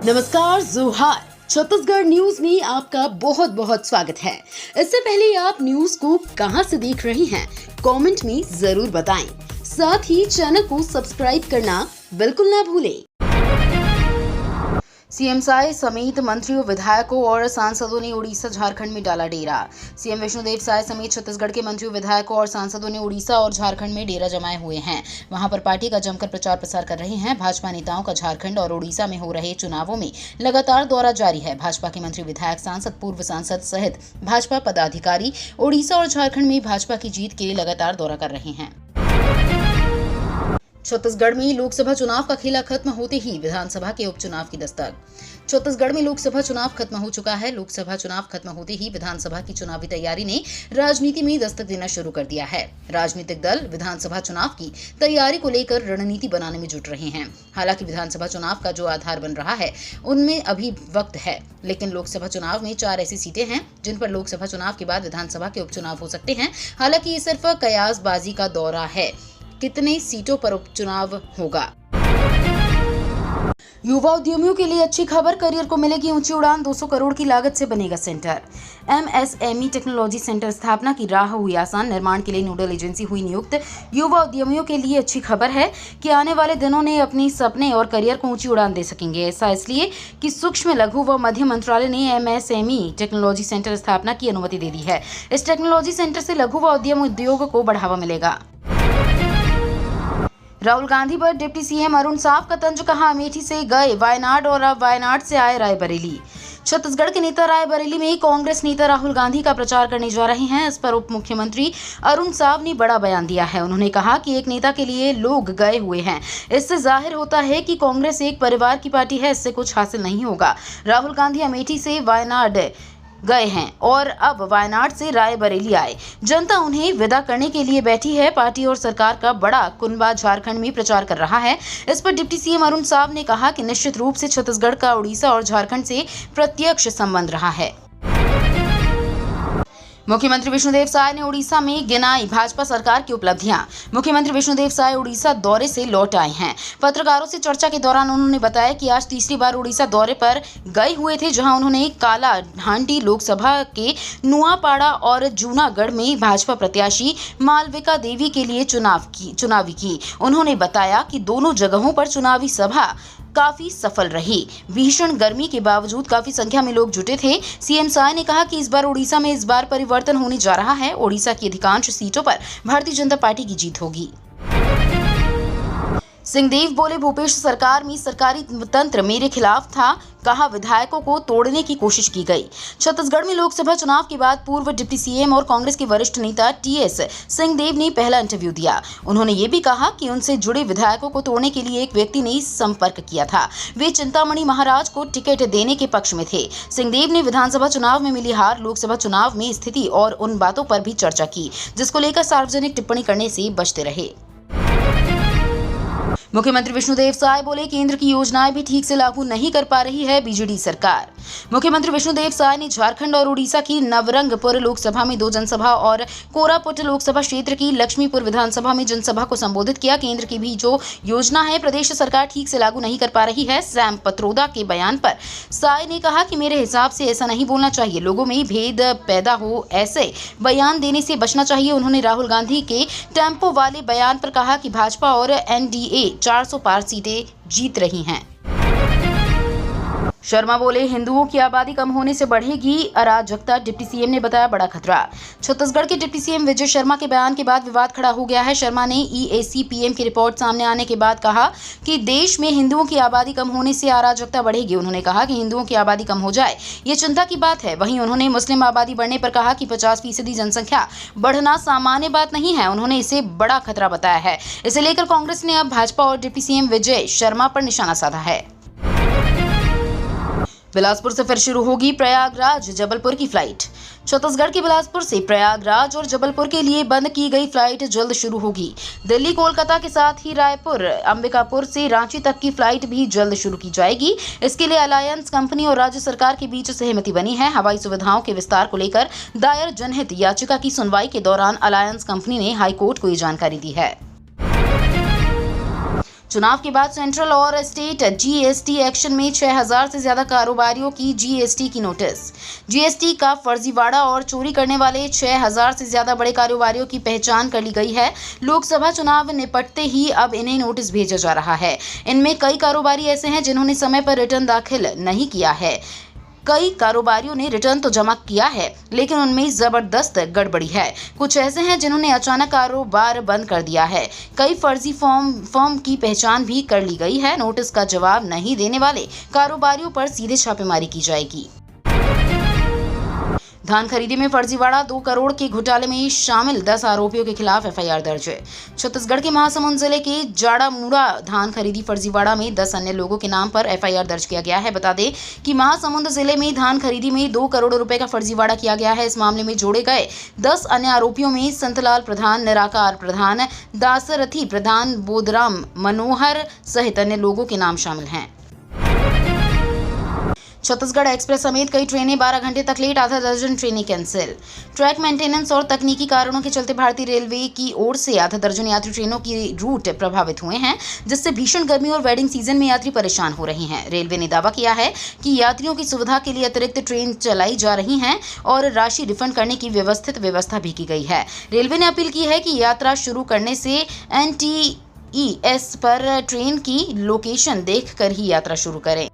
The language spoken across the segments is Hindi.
नमस्कार, जोहार। छत्तीसगढ़ न्यूज में आपका बहुत बहुत स्वागत है। इससे पहले आप न्यूज को कहां से देख रहे हैं, कमेंट में जरूर बताएं। साथ ही चैनल को सब्सक्राइब करना बिल्कुल ना भूलें। सीएम साय समेत मंत्रियों, विधायकों और सांसदों ने उड़ीसा झारखंड में डाला डेरा। सीएम विष्णुदेव साय समेत छत्तीसगढ़ के मंत्रियों, विधायकों और सांसदों ने उड़ीसा और झारखंड में डेरा जमाए हुए हैं। वहां पर पार्टी का जमकर प्रचार प्रसार कर रहे हैं। भाजपा नेताओं का झारखंड और उड़ीसा में हो रहे चुनावों में लगातार दौरा जारी है। भाजपा के मंत्री, विधायक, सांसद, पूर्व सांसद सहित भाजपा पदाधिकारी उड़ीसा और झारखंड में भाजपा की जीत के लिए लगातार दौरा कर रहे हैं। छत्तीसगढ़ में लोकसभा चुनाव का खेला खत्म होते ही विधानसभा के उपचुनाव की दस्तक। छत्तीसगढ़ में लोकसभा चुनाव खत्म हो चुका है। लोकसभा चुनाव खत्म होते ही विधानसभा की चुनावी तैयारी ने राजनीति में दस्तक देना शुरू कर दिया है। राजनीतिक दल विधानसभा चुनाव की तैयारी को लेकर रणनीति बनाने में जुट रहे हैं। हालांकि विधानसभा चुनाव का जो आधार बन रहा है उनमें अभी वक्त है, लेकिन लोकसभा चुनाव में 4 ऐसी सीटें हैं जिन पर लोकसभा चुनाव के बाद विधानसभा के उपचुनाव हो सकते हैं। हालांकि ये सिर्फ कयासबाजी का दौरा है। कितने सीटों पर उपचुनाव होगा? युवा उद्यमियों के लिए अच्छी खबर, करियर को मिलेगी ऊंची उड़ान। 200 करोड़ की लागत से बनेगा सेंटर। MSME टेक्नोलॉजी सेंटर स्थापना की राह हुई आसान। निर्माण के लिए नोडल एजेंसी हुई नियुक्त। युवा उद्यमियों के लिए अच्छी खबर है कि आने वाले दिनों ने अपनी सपने और करियर को ऊंची उड़ान दे सकेंगे। ऐसा इसलिए कि सूक्ष्म, लघु व मध्यम मंत्रालय ने MSME टेक्नोलॉजी सेंटर स्थापना की अनुमति दे दी है। इस टेक्नोलॉजी सेंटर से लघु व उद्यम उद्योग को बढ़ावा मिलेगा। राहुल गांधी पर डिप्टी सीएम अरुण साव का तंज, कहा अमेठी से गए वायनाड और अब वायनाड से आए रायबरेली। छत्तीसगढ़ के नेता रायबरेली में कांग्रेस नेता राहुल गांधी का प्रचार करने जा रहे हैं। इस पर उप मुख्यमंत्री अरुण साव ने बड़ा बयान दिया है। उन्होंने कहा कि एक नेता के लिए लोग गए हुए हैं, इससे जाहिर होता है कि कांग्रेस एक परिवार की पार्टी है, इससे कुछ हासिल नहीं होगा। राहुल गांधी अमेठी से वायनाड गए हैं और अब वायनाड से रायबरेली आए। जनता उन्हें विदा करने के लिए बैठी है। पार्टी और सरकार का बड़ा कुनबा झारखंड में प्रचार कर रहा है। इस पर डिप्टी सीएम अरुण साव ने कहा कि निश्चित रूप से छत्तीसगढ़ का उड़ीसा और झारखंड से प्रत्यक्ष संबंध रहा है। मुख्यमंत्री विष्णुदेव साय ने उड़ीसा में गिनाई भाजपा सरकार की उपलब्धियां। मुख्यमंत्री विष्णुदेव साय उड़ीसा दौरे से लौट आए हैं। पत्रकारों से चर्चा के दौरान उन्होंने बताया कि आज तीसरी बार उड़ीसा दौरे पर गए हुए थे, जहां उन्होंने कालाहांडी लोकसभा के नुआपाड़ा और जूनागढ़ में भाजपा प्रत्याशी मालविका देवी के लिए चुनावी की। उन्होंने बताया कि दोनों जगहों पर चुनावी सभा काफी सफल रही। भीषण गर्मी के बावजूद काफी संख्या में लोग जुटे थे। सीएम साय ने कहा कि इस बार उड़ीसा में परिवर्तन होने जा रहा है। उड़ीसा की अधिकांश सीटों पर भारतीय जनता पार्टी की जीत होगी। सिंहदेव बोले, भूपेश सरकार में सरकारी तंत्र मेरे खिलाफ था। कहा विधायकों को तोड़ने की कोशिश की गई। छत्तीसगढ़ में लोकसभा चुनाव के बाद पूर्व डिप्टी सीएम और कांग्रेस के वरिष्ठ नेता TS सिंहदेव ने पहला इंटरव्यू दिया। उन्होंने ये भी कहा कि उनसे जुड़े विधायकों को तोड़ने के लिए एक व्यक्ति ने संपर्क किया था। वे चिंतामणि महाराज को टिकट देने के पक्ष में थे। सिंहदेव ने विधानसभा चुनाव में मिली हार, लोकसभा चुनाव में स्थिति और उन बातों पर भी चर्चा की जिसको लेकर सार्वजनिक टिप्पणी करने से बचते रहे। मुख्यमंत्री विष्णुदेव साय बोले, केंद्र की योजनाएं भी ठीक से लागू नहीं कर पा रही है बीजेडी सरकार। मुख्यमंत्री विष्णुदेव साय ने झारखंड और उड़ीसा की नवरंगपुर लोकसभा में 2 जनसभा और कोरापुट लोकसभा क्षेत्र की लक्ष्मीपुर विधानसभा में जनसभा को संबोधित किया। केंद्र की भी जो योजना है प्रदेश सरकार ठीक से लागू नहीं कर पा रही है। सैम पत्रोदा के बयान पर साय ने कहा कि मेरे हिसाब से ऐसा नहीं बोलना चाहिए, लोगों में भेद पैदा हो, ऐसे बयान देने से बचना चाहिए। उन्होंने राहुल गांधी के टेम्पो वाले बयान पर कहा कि भाजपा और NDA 400 पार सीटें जीत रही हैं। शर्मा बोले, हिंदुओं की आबादी कम होने से बढ़ेगी अराजकता, डिप्टी सीएम ने बताया बड़ा खतरा। छत्तीसगढ़ के डिप्टी सीएम विजय शर्मा के बयान के बाद विवाद खड़ा हो गया है। शर्मा ने EAC-PM की रिपोर्ट सामने आने के बाद कहा कि देश में हिंदुओं की आबादी कम होने से अराजकता बढ़ेगी। उन्होंने कहा कि हिंदुओं की आबादी कम हो जाए ये चिंता की बात है। वहीं उन्होंने मुस्लिम आबादी बढ़ने पर कहा कि 50% जनसंख्या बढ़ना सामान्य बात नहीं है। उन्होंने इसे बड़ा खतरा बताया है। इसे लेकर कांग्रेस ने अब भाजपा और डिप्टी सीएम विजय शर्मा पर निशाना साधा है। बिलासपुर से फिर शुरू होगी प्रयागराज जबलपुर की फ्लाइट। छत्तीसगढ़ के बिलासपुर से प्रयागराज और जबलपुर के लिए बंद की गई फ्लाइट जल्द शुरू होगी। दिल्ली, कोलकाता के साथ ही रायपुर, अंबिकापुर से रांची तक की फ्लाइट भी जल्द शुरू की जाएगी। इसके लिए अलायंस कंपनी और राज्य सरकार के बीच सहमति बनी है। हवाई सुविधाओं के विस्तार को लेकर दायर जनहित याचिका की सुनवाई के दौरान अलायंस कंपनी ने हाईकोर्ट को ये जानकारी दी है। चुनाव के बाद सेंट्रल और स्टेट जीएसटी एक्शन में 6000 से ज्यादा कारोबारियों की जीएसटी की नोटिस। जीएसटी का फर्जीवाड़ा और चोरी करने वाले 6000 से ज्यादा बड़े कारोबारियों की पहचान कर ली गई है। लोकसभा चुनाव निपटते ही अब इन्हें नोटिस भेजा जा रहा है। इनमें कई कारोबारी ऐसे हैं जिन्होंने समय पर रिटर्न दाखिल नहीं किया है। कई कारोबारियों ने रिटर्न तो जमा किया है, लेकिन उनमें जबरदस्त गड़बड़ी है। कुछ ऐसे हैं जिन्होंने अचानक कारोबार बंद कर दिया है। कई फर्जी फर्म की पहचान भी कर ली गई है। नोटिस का जवाब नहीं देने वाले कारोबारियों पर सीधे छापेमारी की जाएगी। धान खरीदी में फर्जीवाड़ा, 2 करोड़ के घोटाले में शामिल 10 आरोपियों के खिलाफ एफआईआर दर्ज है। छत्तीसगढ़ के महासमुंद जिले के जाड़ामुड़ा धान खरीदी फर्जीवाड़ा में 10 अन्य लोगों के नाम पर एफआईआर दर्ज किया गया है। बता दें कि महासमुंद जिले में धान खरीदी में 2 करोड़ रुपए का फर्जीवाड़ा किया गया है। इस मामले में जोड़े गए 10 अन्य आरोपियों में संतलाल प्रधान, निराकार प्रधान, दासरथी प्रधान, बोधराम मनोहर सहित अन्य लोगों के नाम शामिल हैं। छत्तीसगढ़ एक्सप्रेस समेत कई ट्रेनें 12 घंटे तक लेट, आधा दर्जन ट्रेनें कैंसिल। ट्रैक मेंटेनेंस और तकनीकी कारणों के चलते भारतीय रेलवे की ओर से आधा दर्जन यात्री ट्रेनों की रूट प्रभावित हुए हैं, जिससे भीषण गर्मी और वेडिंग सीजन में यात्री परेशान हो रहे हैं। रेलवे ने दावा किया है कि यात्रियों की सुविधा के लिए अतिरिक्त ट्रेन चलाई जा रही हैं और राशि रिफंड करने की व्यवस्थित व्यवस्था भी की गई है। रेलवे ने अपील की है कि यात्रा शुरू करने से NTES पर ट्रेन की लोकेशन देखकर ही यात्रा शुरू करें।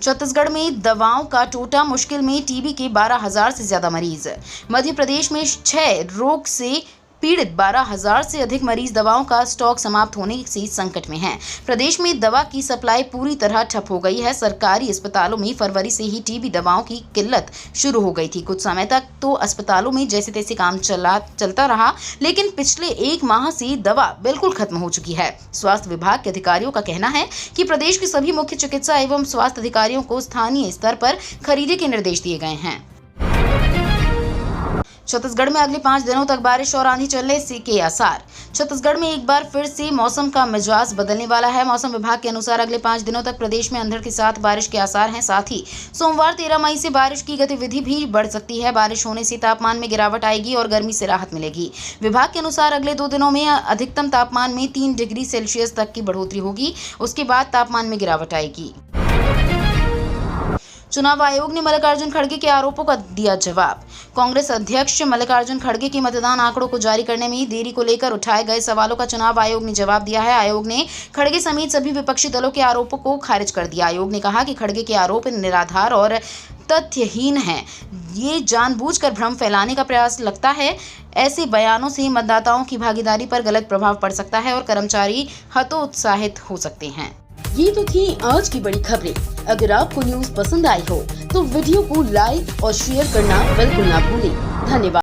छत्तीसगढ़ में दवाओं का टोटा, मुश्किल में टीबी के 12,000 से ज्यादा मरीज। मध्य प्रदेश में 6 रोग से पीड़ित 12,000 से अधिक मरीज दवाओं का स्टॉक समाप्त होने से संकट में हैं। प्रदेश में दवा की सप्लाई पूरी तरह ठप हो गई है। सरकारी अस्पतालों में फरवरी से ही टीबी दवाओं की किल्लत शुरू हो गई थी। कुछ समय तक तो अस्पतालों में जैसे तैसे काम चलता रहा, लेकिन पिछले 1 माह से दवा बिल्कुल खत्म हो चुकी है। स्वास्थ्य विभाग के अधिकारियों का कहना है कि प्रदेश के सभी मुख्य चिकित्सा एवं स्वास्थ्य अधिकारियों को स्थानीय स्तर पर खरीदी के निर्देश दिए गए हैं। छत्तीसगढ़ में अगले 5 दिनों तक बारिश और आंधी चलने के आसार। छत्तीसगढ़ में एक बार फिर से मौसम का मिजाज बदलने वाला है। मौसम विभाग के अनुसार अगले 5 दिनों तक प्रदेश में अंधड़ के साथ बारिश के आसार हैं। साथ ही सोमवार 13 मई से बारिश की गतिविधि भी बढ़ सकती है। बारिश होने से तापमान में गिरावट आएगी और गर्मी से राहत मिलेगी। विभाग के अनुसार अगले 2 दिनों में अधिकतम तापमान में 3 डिग्री सेल्सियस तक की बढ़ोतरी होगी। उसके बाद तापमान में गिरावट आएगी। चुनाव आयोग ने मल्लिकार्जुन खड़गे के आरोपों का दिया जवाब। कांग्रेस अध्यक्ष मल्लिकार्जुन खड़गे के मतदान आंकड़ों को जारी करने में देरी को लेकर उठाए गए सवालों का चुनाव आयोग ने जवाब दिया है। आयोग ने खड़गे समेत सभी विपक्षी दलों के आरोपों को खारिज कर दिया। आयोग ने कहा कि खड़गे के आरोप निराधार और तथ्यहीन हैं। ये जानबूझकर भ्रम फैलाने का प्रयास लगता है। ऐसे बयानों से मतदाताओं की भागीदारी पर गलत प्रभाव पड़ सकता है और कर्मचारी हतोत्साहित हो सकते हैं। ये तो थी आज की बड़ी खबरें। अगर आपको न्यूज़ पसंद आई हो तो वीडियो को लाइक और शेयर करना बिल्कुल ना भूलें। धन्यवाद।